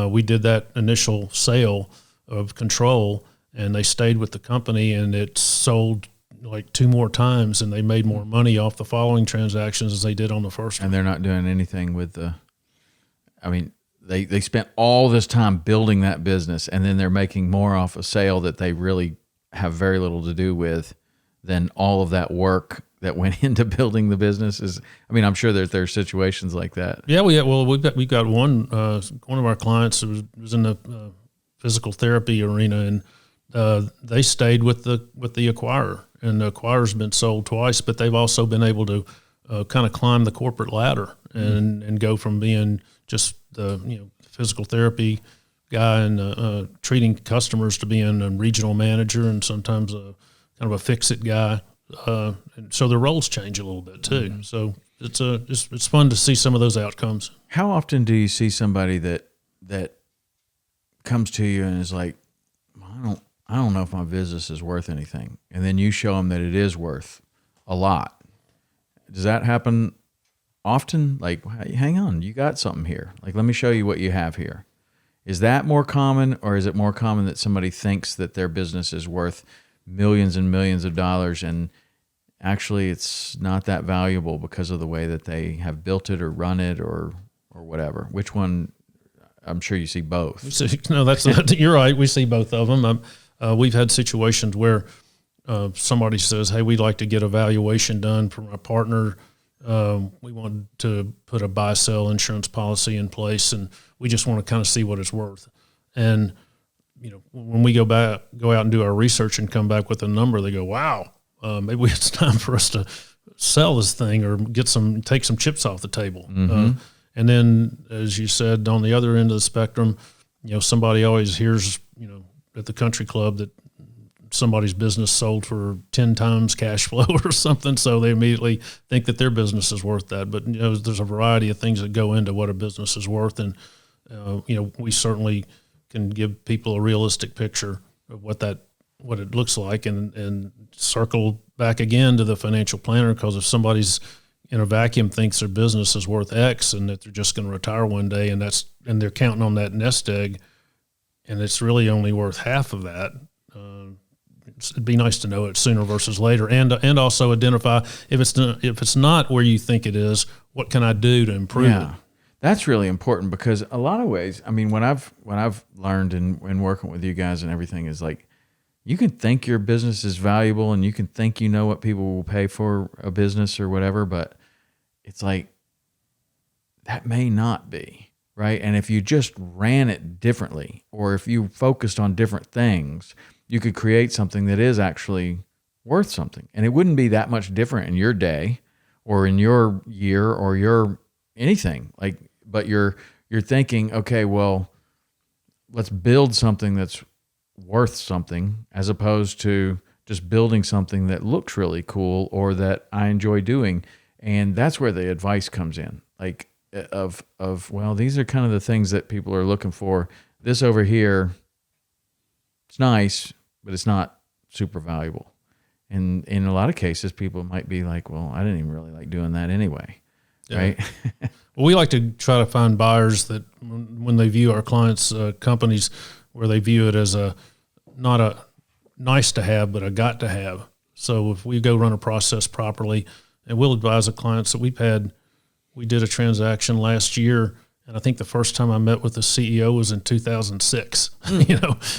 S1: we did that initial sale of control, and they stayed with the company, and it sold like 2 more times, and they made more money off the following transactions as they did on the first one.
S2: And they're not doing anything with they spent all this time building that business, and then they're making more off a sale that they really have very little to do with than all of that work that went into building the business. I'm sure that there's situations like that.
S1: Yeah, we've got one of our clients who was in the physical therapy arena, and they stayed with the acquirer, and the acquirer's been sold twice, but they've also been able to kind of climb the corporate ladder and go from being just the physical therapy guy and treating customers to being a regional manager, and sometimes a kind of a fix-it guy. And so the roles change a little bit too. Mm-hmm. So it's fun to see some of those outcomes.
S2: How often do you see somebody that comes to you and is like, I don't know if my business is worth anything, and then you show them that it is worth a lot? Does that happen often? Like, hang on, you got something here. Like, let me show you what you have here. Is that more common, or is it more common that somebody thinks that their business is worth millions and millions of dollars, and actually it's not that valuable because of the way that they have built it or run it or whatever? Which one? I'm sure you see both.
S1: No, you're right. We see both of them. We've had situations where somebody says, hey, we'd like to get a valuation done from our partner. We want to put a buy-sell insurance policy in place, and we just want to kind of see what it's worth. And when we go out and do our research and come back with a number, they go, wow, maybe it's time for us to sell this thing or take some chips off the table. Mm-hmm. And then, as you said, on the other end of the spectrum, somebody always hears, at the country club that somebody's business sold for 10 times cash flow or something. So they immediately think that their business is worth that. But, there's a variety of things that go into what a business is worth. And, we certainly can give people a realistic picture of what it looks like, and circle back again to the financial planner. Because if somebody's in a vacuum thinks their business is worth X and that they're just going to retire one day, and they're counting on that nest egg, and it's really only worth half of that, it'd be nice to know it sooner versus later, and also identify if it's not where you think it is, what can I do to improve it?
S2: That's really important, because a lot of ways, what I've learned in working with you guys and everything is, like, you can think your business is valuable and you can think what people will pay for a business or whatever, but it's like, that may not be, right? And if you just ran it differently, or if you focused on different things, you could create something that is actually worth something. And it wouldn't be that much different in your day or in your year or your anything, like, but you're thinking, okay, well, let's build something that's worth something, as opposed to just building something that looks really cool or that I enjoy doing. And that's where the advice comes in, like of, well, these are kind of the things that people are looking for. This over here, it's nice, but it's not super valuable. And in a lot of cases, people might be like, well, I didn't even really like doing that anyway. Yeah. Right.
S1: Well, we like to try to find buyers that when they view our clients' companies, where they view it as not a nice to have, but a got to have. So if we go run a process properly, and we'll advise the clients that we did a transaction last year, and I think the first time I met with the CEO was in 2006.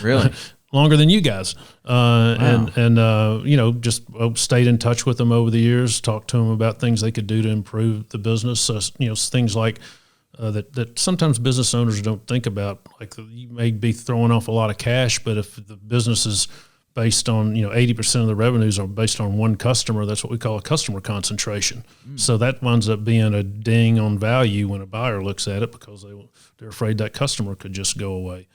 S2: Really
S1: longer than you guys.
S2: Wow.
S1: And just stayed in touch with them over the years, talked to them about things they could do to improve the business. So, things like that sometimes business owners don't think about. Like, you may be throwing off a lot of cash, but if the business is based on, 80% of the revenues are based on one customer, that's what we call a customer concentration. So that winds up being a ding on value when a buyer looks at it, because they're afraid that customer could just go away.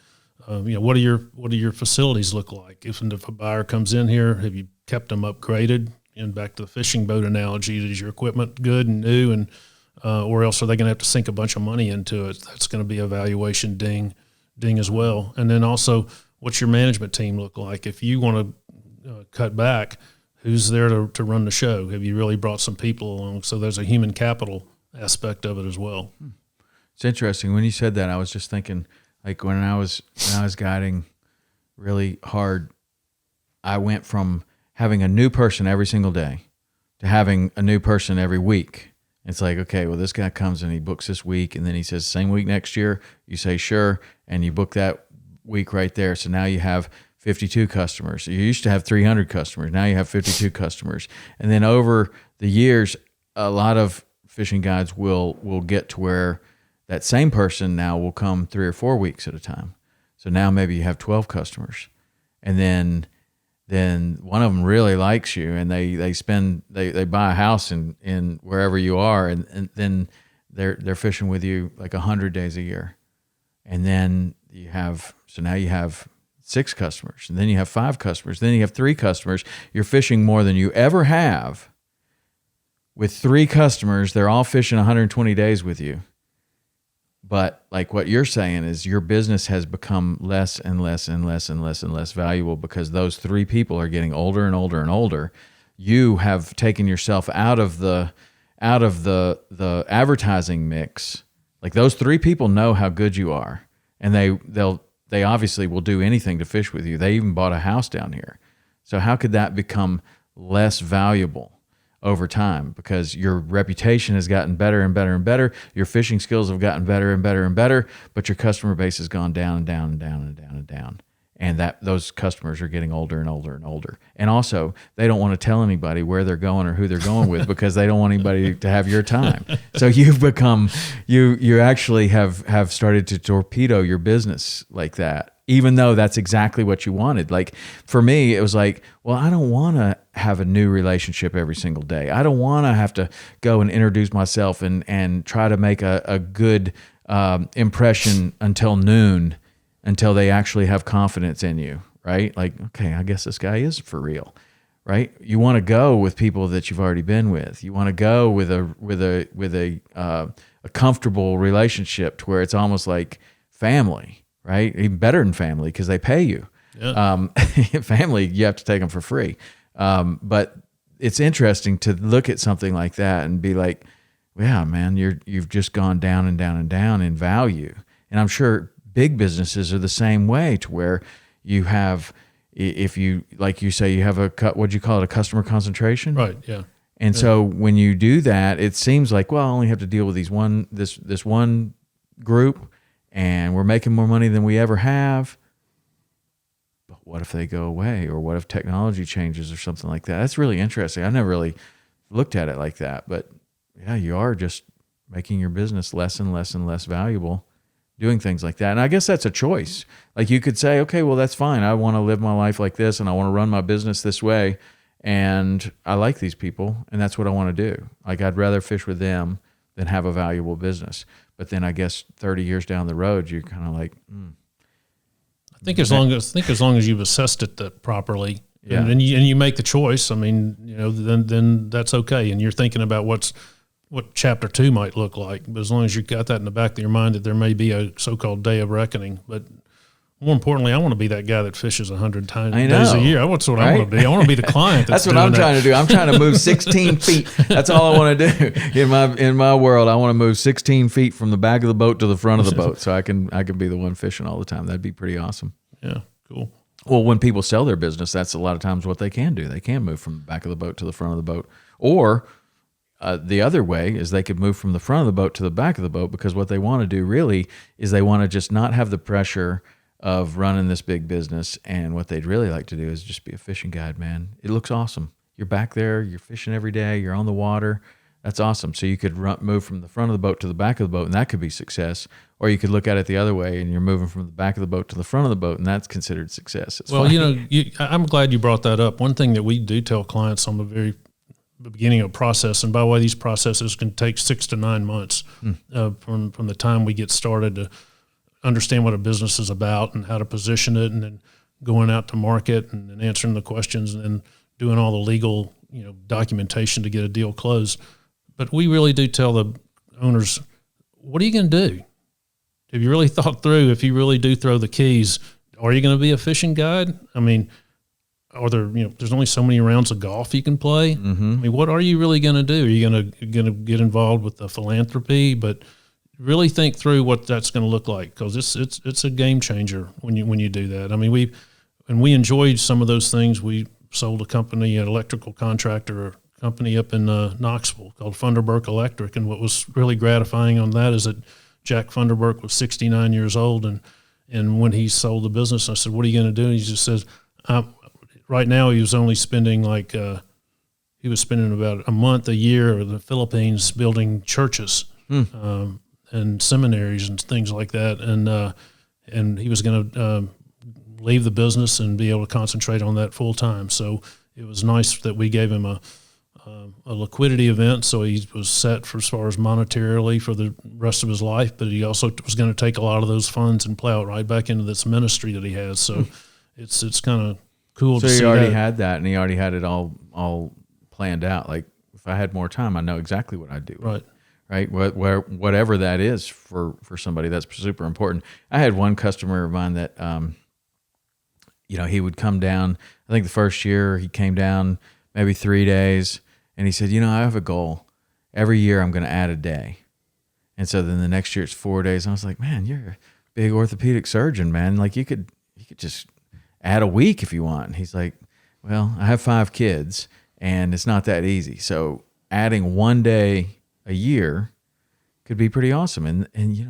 S1: What do your facilities look like? If a buyer comes in here, have you kept them upgraded? And back to the fishing boat analogy, is your equipment good and new, and or else are they going to have to sink a bunch of money into it? That's going to be a valuation ding as well. And then also, what's your management team look like? If you want to cut back, who's there to run the show? Have you really brought some people along? So there's a human capital aspect of it as well.
S2: It's interesting. When you said that, I was just thinking, like, when I was guiding really hard, I went from having a new person every single day to having a new person every week. It's like, okay, well, this guy comes and he books this week, and then he says, same week next year. You say, sure, and you book that week right there. So now you have 52 customers. You used to have 300 customers. Now you have 52 customers. And then over the years, a lot of fishing guides will get to where that same person now will come 3 or 4 weeks at a time. So now maybe you have 12 customers, and then one of them really likes you, and they buy a house in wherever you are, and then they're fishing with you like 100 days a year. And then now you have 6 customers, and then you have 5 customers, then you have 3 customers. You're fishing more than you ever have with 3 customers. They're all fishing 120 days with you. But like what you're saying is, your business has become less and less and less and less and less valuable because those 3 people are getting older and older and older. You have taken yourself out of the advertising mix. Like, those 3 people know how good you are, and they obviously will do anything to fish with you. They even bought a house down here. So how could that become less valuable over time? Because your reputation has gotten better and better and better. Your fishing skills have gotten better and better and better, but your customer base has gone down and down and down and down and down. And those customers are getting older and older and older. And also, they don't want to tell anybody where they're going or who they're going with because they don't want anybody to have your time. So you've become, you actually have started to torpedo your business like that, even though that's exactly what you wanted. Like, for me, it was like, well, I don't want to have a new relationship every single day. I don't want to have to go and introduce myself and try to make a good impression until noon, until they actually have confidence in you, right? Like, okay, I guess this guy is for real, right? You want to go with people that you've already been with. You want to go with a comfortable relationship to where it's almost like family, right? Even better than family, because they pay you. Yeah. Family, you have to take them for free. But it's interesting to look at something like that and be like, yeah, man, you've just gone down and down and down in value. And I'm sure big businesses are the same way, to where you have, if you, like you say, you have what'd you call it, a customer concentration?
S1: Right, yeah.
S2: And so when you do that, it seems like, well, I only have to deal with this one group, and we're making more money than we ever have. But what if they go away? Or what if technology changes or something like that? That's really interesting. I never really looked at it like that. But yeah, you are just making your business less and less and less valuable doing things like that. And I guess that's a choice. Like, you could say, okay, well, that's fine. I want to live my life like this, and I want to run my business this way. and I like these people, and that's what I want to do. Like, I'd rather fish with them than have a valuable business. But then I guess 30 years down the road, you're kind of like,
S1: I think as long as you've assessed it properly,
S2: Yeah.
S1: and you make the choice, I mean, then that's okay. And you're thinking about what chapter 2 might look like. But as long as you've got that in the back of your mind that there may be a so-called day of reckoning. But more importantly, I want to be that guy that fishes 100 days a year. That's what I want to be. I want to be the client.
S2: That's what I'm trying to do. I'm trying to move 16 feet. That's all I want to do in my world. I want to move 16 feet from the back of the boat to the front of the boat, so I can be the one fishing all the time. That'd be pretty awesome.
S1: Yeah, cool.
S2: Well, when people sell their business, that's a lot of times what they can do. They can move from the back of the boat to the front of the boat. Or the other way is they could move from the front of the boat to the back of the boat, because what they want to do really is they want to just not have the pressure of running this big business. And what they'd really like to do is just be a fishing guide, man. It looks awesome. You're back there, you're fishing every day, you're on the water. That's awesome. So you could move from the front of the boat to the back of the boat, and that could be success. Or you could look at it the other way, and you're moving from the back of the boat to the front of the boat, and that's considered success. It's
S1: well,
S2: fine.
S1: I'm glad you brought that up. One thing that we do tell clients on the very beginning of a process, and by the way, these processes can take 6 to 9 months from the time we get started to understand what a business is about and how to position it, and then going out to market and then answering the questions and then doing all the legal documentation to get a deal closed. But we really do tell the owners, what are you going to do? Have you really thought through, if you really do throw the keys, are you going to be a fishing guide? I mean, are there, there's only so many rounds of golf you can play.
S2: Mm-hmm.
S1: I mean, what are you really going to do? Are you going to get involved with the philanthropy? But really think through what that's going to look like, because it's a game changer when you do that. I mean, we enjoyed some of those things. We sold a company, an electrical contractor company up in Knoxville called Funderburk Electric, and what was really gratifying on that is that Jack Funderburk was 69 years old, and when he sold the business, I said, "What are you going to do?" And he just says, right now he was only spending he was spending about a month a year in the Philippines building churches and seminaries and things like that, and he was going to leave the business and be able to concentrate on that full time. So it was nice that we gave him a liquidity event, so he was set for as far as monetarily for the rest of his life, but he also was going to take a lot of those funds and plow it right back into this ministry that he has. So it's kind of cool to see.
S2: So he already had that, and he already had it all planned out. Like, if I had more time, I know exactly what I'd do. Right. Whatever that is for somebody, that's super important. I had one customer of mine that, he would come down. I think the first year he came down maybe 3 days, and he said, I have a goal. Every year I'm going to add a day. And so then the next year it's 4 days. And I was like, man, you're a big orthopedic surgeon, man. Like, you could just add a week if you want. And he's like, well, I have 5 kids, and it's not that easy. So adding 1 day a year could be pretty awesome. And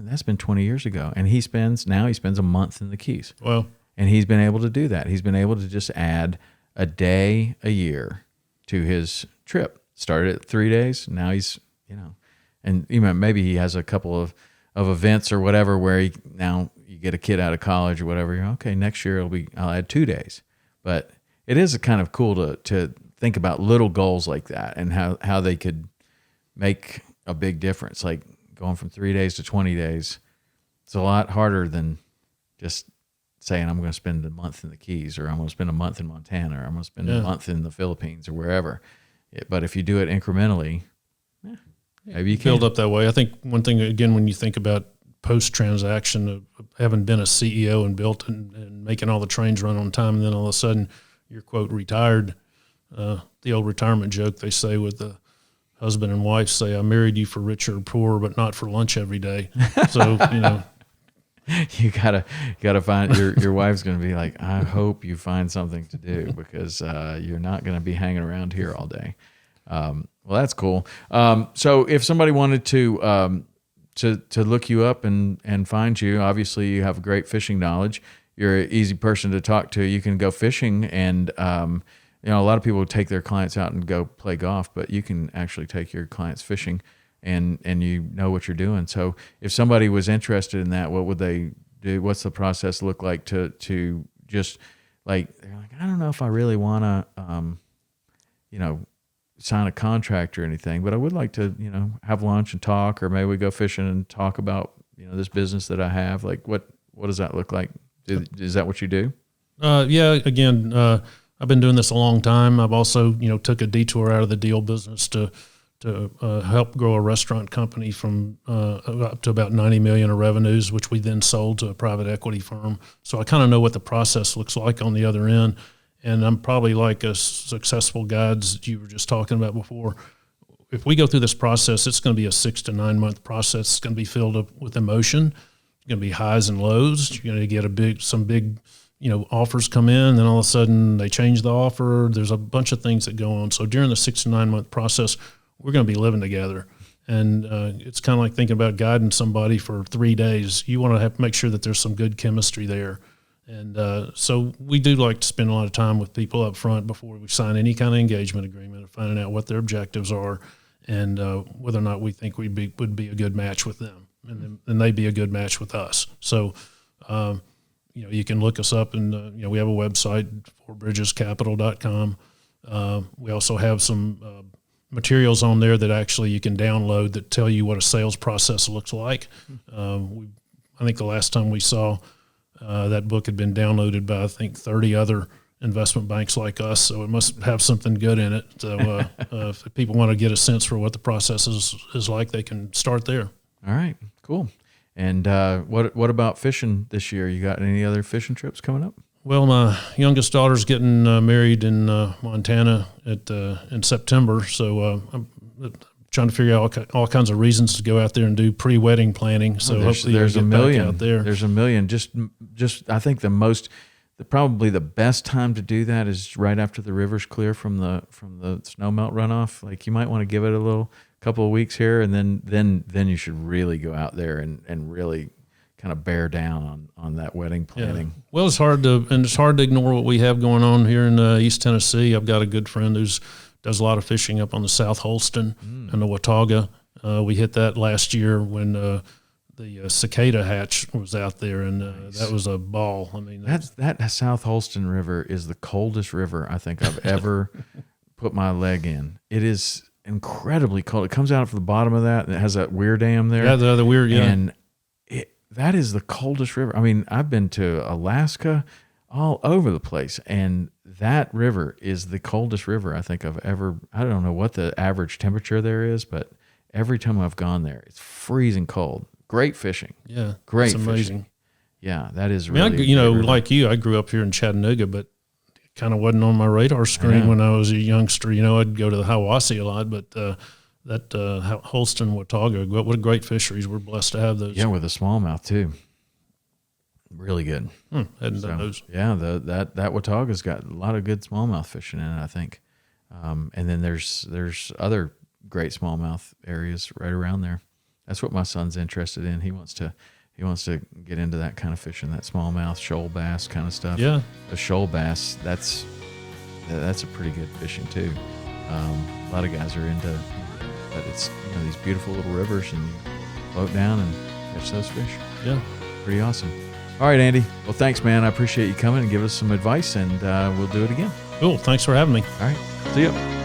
S2: that's been 20 years ago. And he spends a month in the Keys.
S1: Well,
S2: and he's been able to do that. He's been able to just add a day a year to his trip. Started at 3 days. Now he's, and maybe he has a couple of events or whatever where now you get a kid out of college or whatever. Okay, next year I'll add 2 days. But it is kind of cool to think about little goals like that and how they could make a big difference. Like going from 3 days to 20 days, it's a lot harder than just saying I'm going to spend a month in the Keys, or I'm going to spend a month in Montana, or I'm going to spend a month in the Philippines or wherever. But if you do it incrementally, maybe you can
S1: build up that way. I think one thing, again, when you think about post-transaction of having been a CEO and built and making all the trains run on time, and then all of a sudden you're, quote, retired, the old retirement joke they say with the husband and wife say, I married you for rich or poor, but not for lunch every day. So,
S2: you gotta find your wife's gonna be like, I hope you find something to do, because you're not gonna be hanging around here all day. Well, that's cool. So if somebody wanted to look you up and find you, obviously you have great fishing knowledge. You're an easy person to talk to. You can go fishing, and a lot of people take their clients out and go play golf, but you can actually take your clients fishing. And you know what you're doing. So if somebody was interested in that, what would they do? What's the process look like to just like, they're like, I don't know if I really want to sign a contract or anything, but I would like to, have lunch and talk, or maybe we go fishing and talk about, this business that I have. Like what does that look like? Is that what you do?
S1: Yeah, again, I've been doing this a long time. I've also, took a detour out of the deal business to help grow a restaurant company from up to about 90 million of revenues, which we then sold to a private equity firm. So I kind of know what the process looks like on the other end. And I'm probably like a successful guides that you were just talking about before. If we go through this process, it's going to be a 6 to 9 month process. It's going to be filled up with emotion. It's going to be highs and lows. You're going to get some big, offers come in, then all of a sudden they change the offer. There's a bunch of things that go on. So during the 6 to 9 month process, we're going to be living together. And it's kind of like thinking about guiding somebody for 3 days. You want to make sure that there's some good chemistry there. And so we do like to spend a lot of time with people up front before we sign any kind of engagement agreement, of finding out what their objectives are and whether or not we think would be a good match with them, and they be a good match with us. So, you can look us up, and we have a website, fourbridgescapital.com. We also have some materials on there that actually you can download that tell you what a sales process looks like. I think the last time we saw that book had been downloaded by, I think, 30 other investment banks like us, so it must have something good in it. So if people want to get a sense for what the process is like, they can start there.
S2: All right, cool. And what about fishing this year? You got any other fishing trips coming up?
S1: Well, my youngest daughter's getting married in Montana in September, so I'm trying to figure out all kinds of reasons to go out there and do pre-wedding planning. So hopefully
S2: there's a million
S1: out there.
S2: There's a million. Just I think probably the best time to do that is right after the river's clear from the snowmelt runoff. Like, you might want to give it a couple of weeks here, and then you should really go out there and really kind of bear down on that wedding planning.
S1: Yeah. Well, it's hard to ignore what we have going on here in East Tennessee. I've got a good friend who does a lot of fishing up on the South Holston and the Watauga. We hit that last year when the cicada hatch was out there, and nice. That was a ball. I mean,
S2: that South Holston River is the coldest river I think I've ever put my leg in. It is incredibly cold. It comes out from the bottom of that, and it has that weir dam there.
S1: Yeah, the weir, yeah.
S2: And that is the coldest river. I mean, I've been to Alaska, all over the place, and that river is the coldest river I think I've ever. I don't know what the average temperature there is, but every time I've gone there, it's freezing cold. Great fishing.
S1: Yeah,
S2: great.
S1: It's amazing.
S2: Fishing. Yeah, that is really.
S1: Like you, I grew up here in Chattanooga, but it kind of wasn't on my radar screen when I was a youngster. I'd go to the Hiwassee a lot, but that Holston, Watauga, what a great fisheries. We're blessed to have those.
S2: Yeah, with a smallmouth too. Really good.
S1: Hadn't done those.
S2: Yeah, that Watauga's got a lot of good smallmouth fishing in it, I think. And then there's other great smallmouth areas right around there. That's what my son's interested in. He wants to get into that kind of fishing, that smallmouth, shoal bass kind of stuff.
S1: Yeah,
S2: the shoal bass, that's a pretty good fishing too. A lot of guys are into, but it's these beautiful little rivers, and you float down and catch those fish.
S1: Yeah,
S2: pretty awesome. All right, Andy. Well, thanks, man. I appreciate you coming and give us some advice, and we'll do it again.
S1: Cool. Thanks for having me.
S2: All right. See ya.